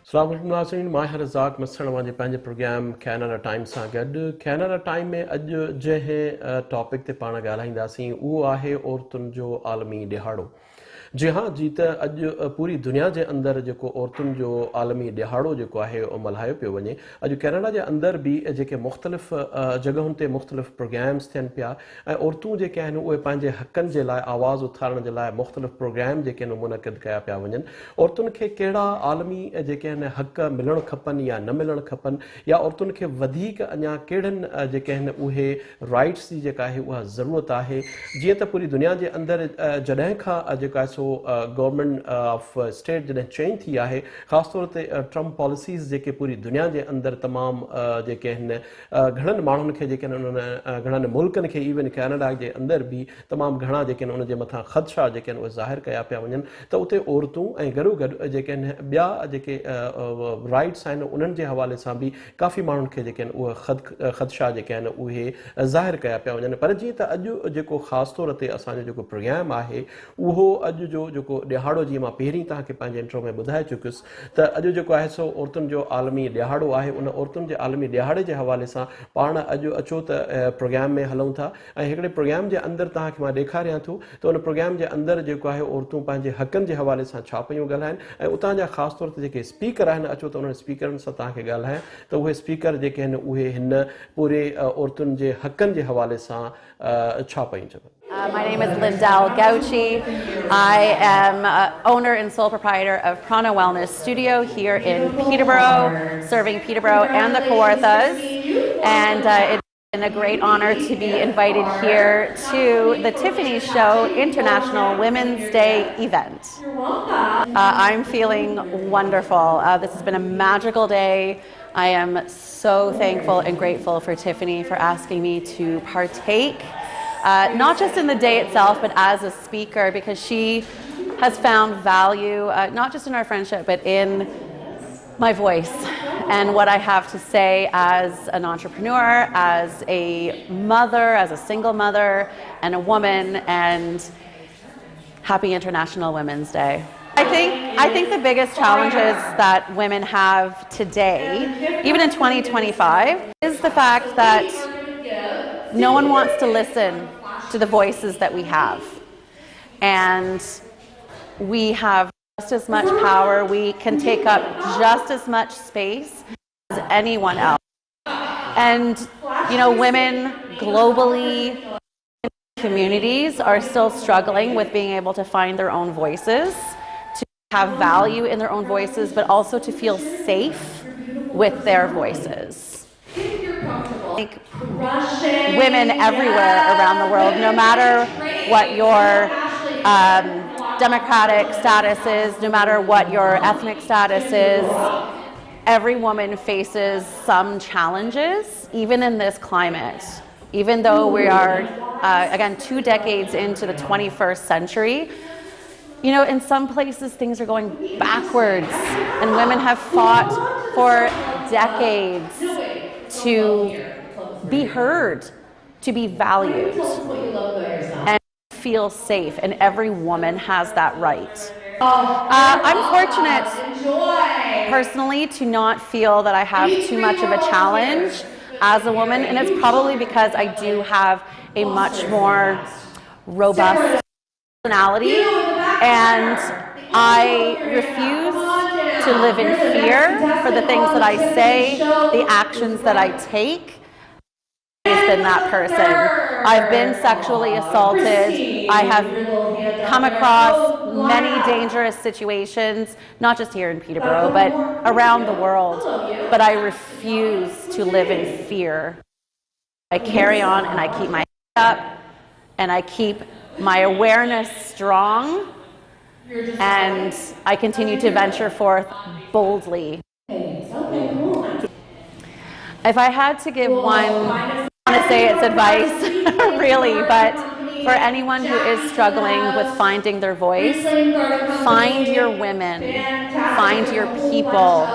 Assalamualaikum नाज़रीन, मां रज़ाक मसन जे पंहिंजे प्रोग्राम कैनेडा टाइम सां गॾु कैनेडा टाइम में अॼु जंहिं टॉपिक ते पाण ॻाल्हाईंदासीं उहो आहे औरतुनि जो आलमी ॾिहाड़ो। जी हाँ, जी त अॼु पूरी दुनिया जे अंदरि जेको औरतुनि जो आलमी ॾिहाड़ो जेको आहे उहो मल्हायो पियो वञे। अॼु कैनेडा जे अंदरि बि जेके मुख़्तलिफ़ जॻहुनि ते मुख़्तलिफ़ प्रोग्राम्स थियनि पिया ऐं औरतूं जेके आहिनि उहे पंहिंजे हक़नि जे लाइ आवाज़ उथारण जे लाइ मुख़्तलिफ़ प्रोग्राम जेके आहिनि मुनक़िद कया पिया वञनि। औरतुनि खे कहिड़ा आलमी जेके आहिनि हक़ मिलणु खपनि या न मिलणु खपनि, या औरतुनि खे वधीक अञा कहिड़नि जेके आहिनि उहे राइट्स जी जेका आहे उहा ज़रूरत आहे। जीअं त पूरी दुनिया जे अंदरि जॾहिं खां जेका आहे गवर्नमेंट ऑफ स्टेट जॾहिं चेंज थी आहे, ख़ासि तौर ते ट्रम्प पॉलिसीज़ जेके पूरी दुनिया जे अंदरि तमामु जेके आहिनि घणनि माण्हुनि खे जेके आहिनि उन्हनि घणनि मुल्कनि खे इवन कैनेडा जे अंदरि बि तमामु घणा जेके आहिनि उनजे मथां ख़दशा जेके आहिनि उहे ज़ाहिर कया पिया वञनि त उते औरतूं ऐं गॾो गॾु जेके आहिनि ॿिया जेके राइट्स आहिनि उन्हनि जे हवाले सां बि काफ़ी माण्हुनि खे जेके आहिनि उहे ख़दशा जेके आहिनि उहे ज़ाहिर कया पिया वञनि। पर जीअं त अॼु जेको ख़ासि तौर ते असांजो जेको प्रोग्राम आहे उहो अॼु जो जेको ॾिहाड़ो, जीअं मां पहिरीं तव्हांखे पंहिंजे इंट्रो में ॿुधाए चुकियुसि त अॼु जेको आहे सो औरतुनि जो आलमी ॾिहाड़ो आहे। उन औरतुनि जे आलमी ॾिहाड़े जे हवाले सां पाण अॼु अचो त प्रोग्राम में हलूं था ऐं हिकिड़े प्रोग्राम जे अंदरि तव्हांखे मां ॾेखारियां थो त उन प्रोग्राम जे अंदरि जेको आहे औरतूं पंहिंजे हक़नि जे हवाले सां छा पियूं ॻाल्हाइनि ऐं उतां जा ख़ासि तौर ते जेके स्पीकर आहिनि, अचो त उन्हनि स्पीकरनि सां तव्हांखे ॻाल्हायां त उहे स्पीकर जेके आहिनि उहे हिन पूरे औरतुनि जे हक़नि जे हवाले सां छा पियूं चवनि। My name is Lindell Gauchi. I am owner and sole proprietor of Prana Wellness Studio here in Peterborough, serving Peterborough and the Kawarthas. And it's been a great honor to be invited here to the Tiffany Show International Women's Day event. I'm feeling wonderful. This has been a magical day. I am so thankful and grateful for Tiffany for asking me to partake. Not just in the day itself, but as a speaker, because she has found value, not just in our friendship, but in my voice and what I have to say as an entrepreneur, as a mother, as a single mother, and a woman, and happy International Women's Day. I think the biggest challenges that women have today, even in 2025, is the fact that no one wants to listen to the voices that we have. And we have just as much power. We can take up just as much space as anyone else. And, you know, women globally, communities are still struggling with being able to find their own voices, to have value in their own voices, but also to feel safe with their voices. Like women everywhere around the world, no matter what your democratic status is, no matter what your ethnic status is, every woman faces some challenges, even in this climate. Even though we are, again, 2 decades into the 21st century, you know, in some places things are going backwards, and women have fought for decades to be heard, to be valued, and feel safe, and every woman has that right. I'm fortunate personally to not feel that I have too much of a challenge as a woman, and it's probably because I do have a much more robust personality, and I refuse to live in fear for the things that I say, the actions that I take. Been that person. I've been sexually assaulted. I have come across many dangerous situations, not just here in Peterborough, but around the world. But I refuse to live in fear. I carry on and I keep my head up and I keep my awareness strong, and I continue to venture forth boldly. If I had to give one, I want to say it's advice, really, but for anyone who is struggling with finding their voice, find your women, find your people,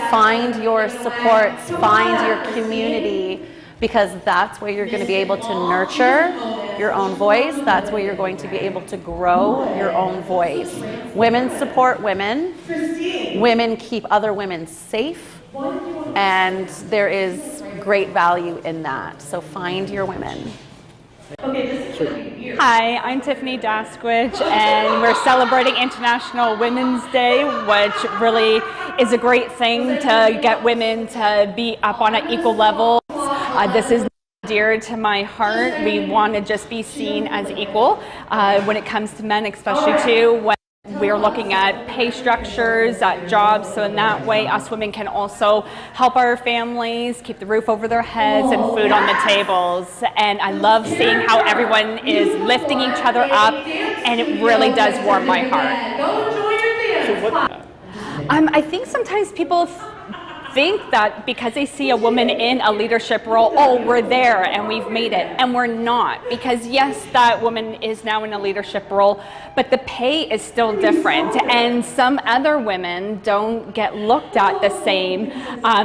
find your supports, find your community, because that's where you're going to be able to nurture your own voice. That's where you're going to be able to grow your own voice. Women support women. women keep other women safe, and there is great value in that. So find your women. Hi, I'm Tiffany Dasquich, and we're celebrating International Women's Day, which really is a great thing to get women to be up on an equal level. This is dear to my heart. We want to just be seen as equal when it comes to men, especially too. When we're looking at pay structures, at jobs, so in that way us women can also help our families, keep the roof over their heads and food on the tables. And I love seeing how everyone is lifting each other up, and it really does warm my heart. I think sometimes people think that because they see a woman in a leadership role, oh, we're there and we've made it, and we're not. Because yes, that woman is now in a leadership role, but the pay is still different, and some other women don't get looked at the same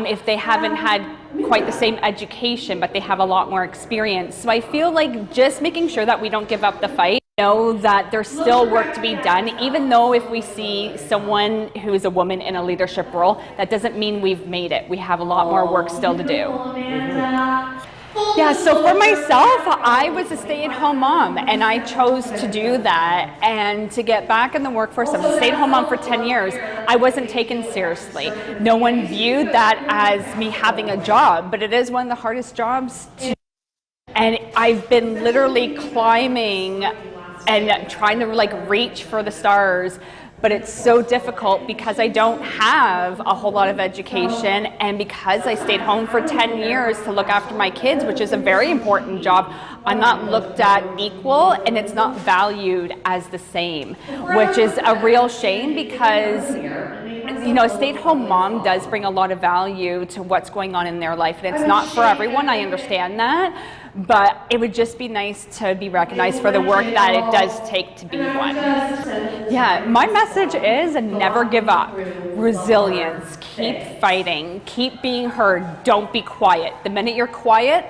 if they haven't had quite the same education, but they have a lot more experience. So I feel like just making sure that we don't give up the fight, know that there's still work to be done, even though if we see someone who is a woman in a leadership role, that doesn't mean we've made it. We have a lot more work still to do. Yeah, so for myself, I was a stay-at-home mom, and I chose to do that and to get back in the workforce. I was a stay-at-home mom for 10 years. I wasn't taken seriously. No one viewed that as me having a job, but it is one of the hardest jobs to. And I've been literally climbing and trying to like reach for the stars, but it's so difficult because I don't have a whole lot of education, and because I stayed home for 10 years to look after my kids, which is a very important job, I'm not looked at equal, and it's not valued as the same, which is a real shame because you know, a stay-at-home mom does bring a lot of value to what's going on in their life, and it's not for everyone, I understand that, but it would just be nice to be recognized for the work that it does take to be one. Yeah, my message is never give up. Resilience, keep fighting, keep being heard, don't be quiet. The minute you're quiet,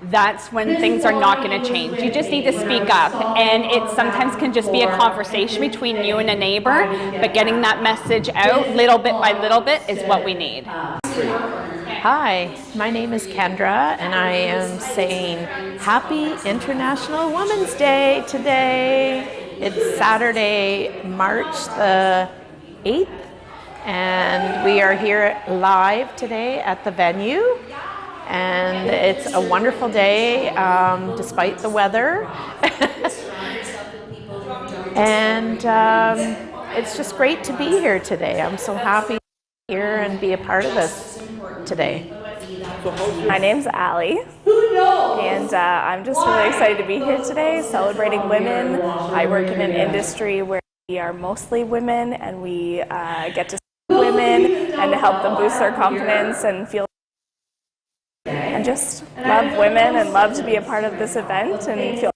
that's when things are not going to change. You just need to speak up, and it sometimes can just be a conversation between you and a neighbor, but getting that message out little bit by little bit is what we need. Hi, my name is Kendra, and I am saying Happy International Women's Day today. It's Saturday, March the 8th, and we are here live today at the venue. And it's a wonderful day, despite the weather. And it's just great to be here today. I'm so happy to be here and be a part of this today. My name's Allie, and I'm just really excited to be here today, celebrating women. I work in an industry where we are mostly women, and we get to see women and to help them boost their confidence and feel and just love women and love to be a part of this event, and feel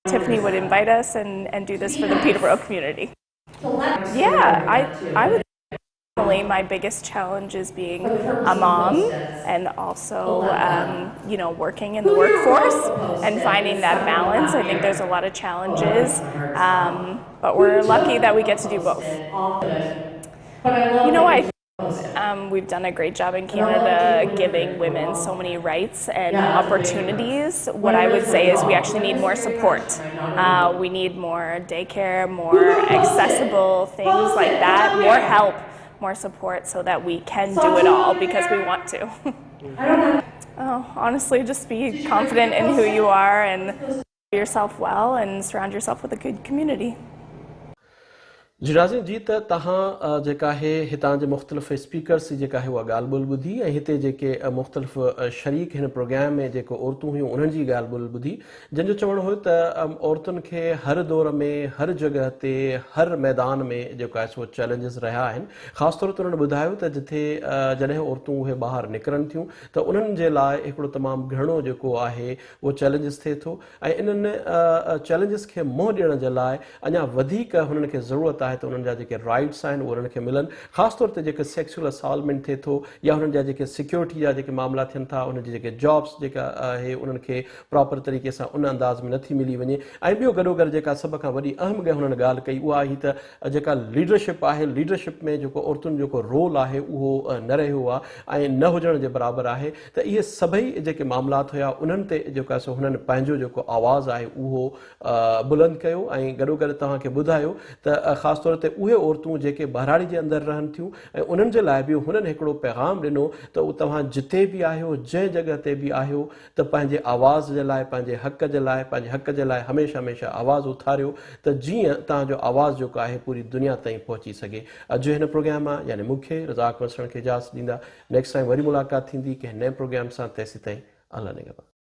Tiffany would invite us and do this for the Peterborough community. Yeah, I would definitely, my biggest challenge is being a mom and also you know, working in the workforce and finding that balance. I think there's a lot of challenges, but we're lucky that we get to do both. You know, I we've done a great job in Canada giving women so many rights and opportunities. What I would say is we actually need more support. We need more daycare, more accessible things like that, more help, more support, so that we can do it all because we want to. Honestly, just be confident in who you are and do yourself well and surround yourself with a good community. जी राज़ी जी त तव्हां जेका आहे हितां जे मुख़्तलिफ़ speakers जी जेका आहे उहा ॻाल्हि ॿोल ॿुधी ऐं हिते जेके मुख़्तलिफ़ शरीक हिन प्रोग्राम में जेको औरतूं हुयूं उन्हनि जी ॻाल्हि ॿोल ॿुधी जंहिंजो चवणु हुयो त औरतुनि खे हर दौर में हर जॻह ते हर मैदान में जेको आहे सो चैलेंजिस रहिया आहिनि ख़ासि तौर ते उन्हनि ॿुधायो त जिथे जॾहिं औरतूं उहे ॿाहिरि निकिरनि थियूं त उन्हनि जे लाइ हिकिड़ो तमामु घणो जेको आहे उहो चैलेंजिस थिए थो ऐं इन्हनि चैलेंजिस खे मुंहुं ॾियण जे लाइ अञा वधीक हुननि खे ज़रूरत आहे त उन्हनि जा जेके राइट्स आहिनि उहे उन्हनि खे मिलनि, ख़ासि तौर ते जेके सेक्सुअल असॉल्टमेंट थिए थो या हुननि जा जेके सिक्योरिटी जा जेके मामला थियनि था, उनजी जेके जॉब्स जेका आहे उन्हनि खे प्रॉपर तरीक़े सां उन अंदाज़ में नथी मिली वञे। ऐं ॿियो गॾोगॾु जेका सभ खां वॾी अहम हुननि ॻाल्हि कई उहा ही त जेका लीडरशिप आहे, लीडरशिप में जेको औरतुनि जो रोल आहे उहो न रहियो आहे ऐं न हुजण जे बराबरि आहे। त इहे सभई जेके मामलात हुया उन्हनि ते जेको आहे सो हुननि पंहिंजो जेको आवाज़ु आहे उहो बुलंद कयो ऐं गॾोगॾु तव्हांखे ॿुधायो त ख़ासि तौर ते उहे औरतूं जेके बहिराड़ी जे अंदरि रहनि थियूं ऐं उन्हनि जे लाइ बि हुननि हिकिड़ो पैगाम ॾिनो त तव्हां जिते बि आहियो, जंहिं जॻह ते बि आहियो, त पंहिंजे आवाज़ जे लाइ, पंहिंजे हक़ जे लाइ हमेशह हमेशह आवाज़ु उथारियो त जीअं तव्हांजो आवाज़ु जेको आहे पूरी दुनिया ताईं पहुची सघे। अॼु हिन प्रोग्राम मां यानी मूंखे रज़ाक मसण खे इजाज़त ॾींदा। नेक्स्ट टाइम वरी मुलाक़ात थींदी कंहिं नए प्रोग्राम सां। तेसीं ताईं अल्लाह निगहबान।